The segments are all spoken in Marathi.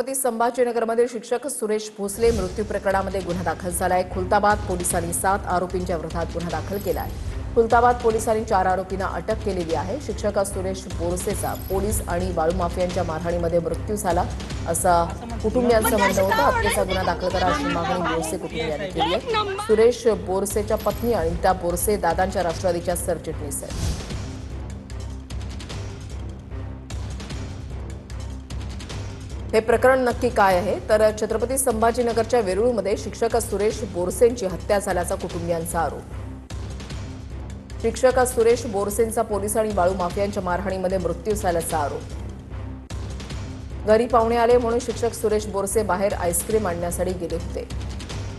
छत्रपती संभाजीनगरमध्ये शिक्षक सुरेश भोसले मृत्यू प्रकरणामध्ये गुन्हा दाखल झालाय। खुलताबाद पोलिसांनी 7 आरोपींच्या विरोधात गुन्हा दाखल केलाय। खुलताबाद पोलिसांनी 4 आरोपींना अटक केलेली आहे। शिक्षक सुरेश बोरसेचा पोलीस आणि वाळू माफियांच्या मारहाणीमध्ये मृत्यू झाला असं कुटुंबियांचं म्हणणं होतं। हत्येचा गुन्हा दाखल करा अशी मागणी बोरसे कुटुंबियांनी केली आहे। सुरेश बोरसेच्या पत्नी अनिता बोरसे दादांच्या राष्ट्रवादीच्या सरचिटणीस आहेत। हे प्रकरण नक्की काय आहे तर छत्रपती संभाजीनगरच्या वेरूळमध्ये शिक्षक सुरेश बोरसेंची हत्या झाल्याचा कुटुंबियांचा आरोप। शिक्षक सुरेश बोरसेंचा पोलीस आणि वाळू माफियांच्या मारहाणीमध्ये मृत्यू झाल्याचा आरोप। घरी पाहुणे आले म्हणून शिक्षक सुरेश बोरसे बाहेर आईस्क्रीम आणण्यासाठी गेले होते।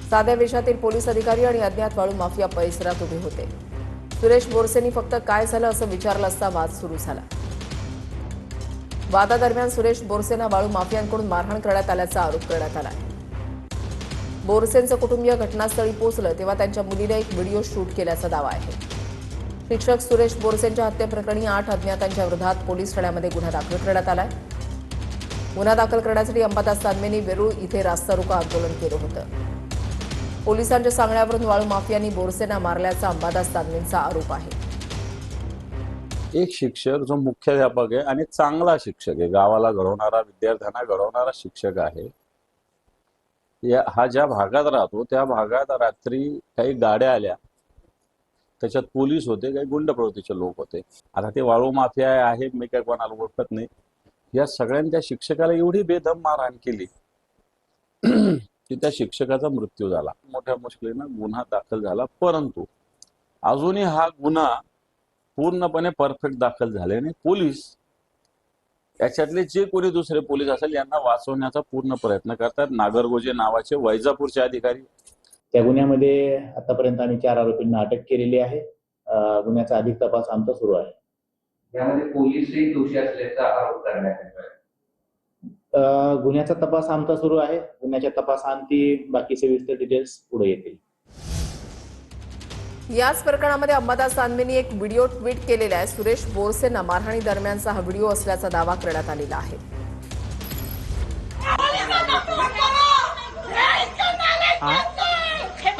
साध्या वेशातील पोलीस अधिकारी आणि अज्ञात वाळू माफिया परिसरात उभे होते। सुरेश बोरसेंनी फक्त काय झालं असं विचारलं असता वाद सुरू झाला। वादादरम्यान सुरेश बोरसेंना वाळू माफियांकडून मारहाण करण्यात आल्याचा आरोप करण्यात आला। बोरसेंचं कुटुंबीय घटनास्थळी पोहोचलं तेव्हा त्यांच्या मुलीने एक व्हिडिओ शूट केल्याचा दावा आहे। शिक्षक सुरेश बोरसेंच्या हत्येप्रकरणी 8 अज्ञातांच्या विरोधात पोलीस ठाण्यामध्ये गुन्हा दाखल करण्यात आलाय। गुन्हा दाखल करण्यासाठी अंबादास दानवेंनी वेरूळ इथे रास्ता रोको आंदोलन केलं होतं। पोलिसांच्या सांगण्यावरून वाळू माफियांनी बोरसेंना मारल्याचा अंबादास दानवेंचा आरोप आहे। एक शिक्षक जो मुख्याध्यापक आहे आणि चांगला शिक्षक आहे, गावाला घडवणारा, विद्यार्थ्यांना घडवणारा शिक्षक आहे। हा ज्या भागात राहतो त्या भागात रात्री काही गाड्या आल्या, त्याच्यात पोलीस होते, काही गुंड प्रवृत्तीचे लोक होते। आता ते वाळू माफिया आहे, मी काय कोणाला ओळखत नाही। या सगळ्यांनी त्या शिक्षकाला एवढी बेदम मारहाण केली की त्या शिक्षकाचा मृत्यू झाला। मोठ्या मुश्किलीनं गुन्हा दाखल झाला, परंतु अजूनही हा गुन्हा पूर्णपणे परफेक्ट दाखल झाले नाही। पोलीस याच्यातले जे कोणी दुसरे पोलीस असेल यांना वाचवण्याचा पूर्ण प्रयत्न करतात। नागरगोजे नावाचे वैजापूरचे अधिकारी, त्या गुन्ह्यामध्ये आतापर्यंत आम्ही 4 आरोपींना अटक केलेली आहे। गुन्ह्याचा अधिक तपास आमचा सुरू आहे। यामध्ये पोलीसही दोषी असल्याचा आरोप करण्यात येतोय। गुन्ह्याचा तपास आमचा सुरू आहे। गुन्ह्याच्या तपासांती बाकी सविस्तर डिटेल्स पुढे येतील। याच प्रकरणामध्ये अंबादास दानवेंनी एक व्हिडिओ ट्विट केलेला आहे। सुरेश बोरसेंना मारहाणी दरम्यानचा हा व्हिडिओ असल्याचा दावा करण्यात आलेला आहे।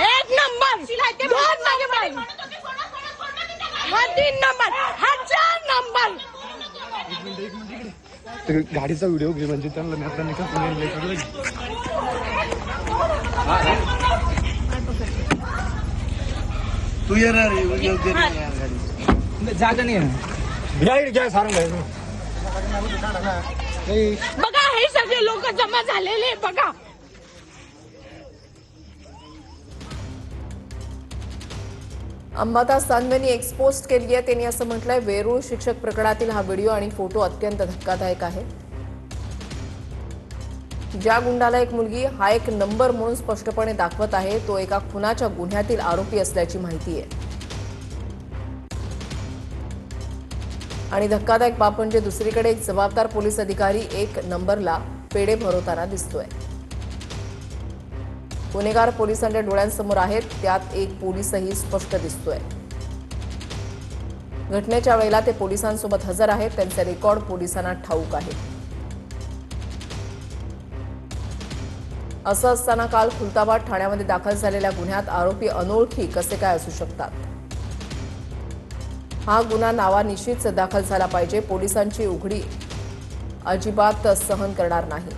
एक नंबर, 2 नंबर, 3 नंबर, 1000 नंबर। गाडीचा व्हिडिओ घे म्हणजे त्यांना नाही तू येणार जागा नाही बघा हे सगळे लोक जमा झालेले बघा। अंबादास दानवेंनी एक्सपोस्ट केली आहे। त्यांनी असं म्हटलंय, वेरूळ शिक्षक प्रकरणातील हा व्हिडिओ आणि फोटो अत्यंत धक्कादायक आहे। ज्या गुंडाला एक मुलगी हा एक नंबर म्हणून स्पष्टपणे दाखवत आहे तो एका खुनाच्या गुन्ह्यातील आरोपी असल्याची माहिती आहे। आणि धक्कादायक बाब म्हणजे दुसरीकडे एक जबाबदार पोलीस अधिकारी एक नंबरला पेढे भरवताना दिसतोय। गुन्हेगार पोलिसांच्या डोळ्यांसमोर आहेत, त्यात एक पोलीसही स्पष्ट दिसतोय। घटनेच्या वेळेला ते पोलिसांसोबत हजर आहेत, त्यांचे रेकॉर्ड पोलिसांना ठाऊक आहे। असं असताना काल खुलताबाद ठाण्यामध्ये दाखल झालेल्या गुन्ह्यात आरोपी अनोळखी कसे काय असू शकतात? हा गुन्हा नावानिशीच दाखल झाला पाहिजे। पोलिसांची उघडी अजिबात सहन करणार नाही।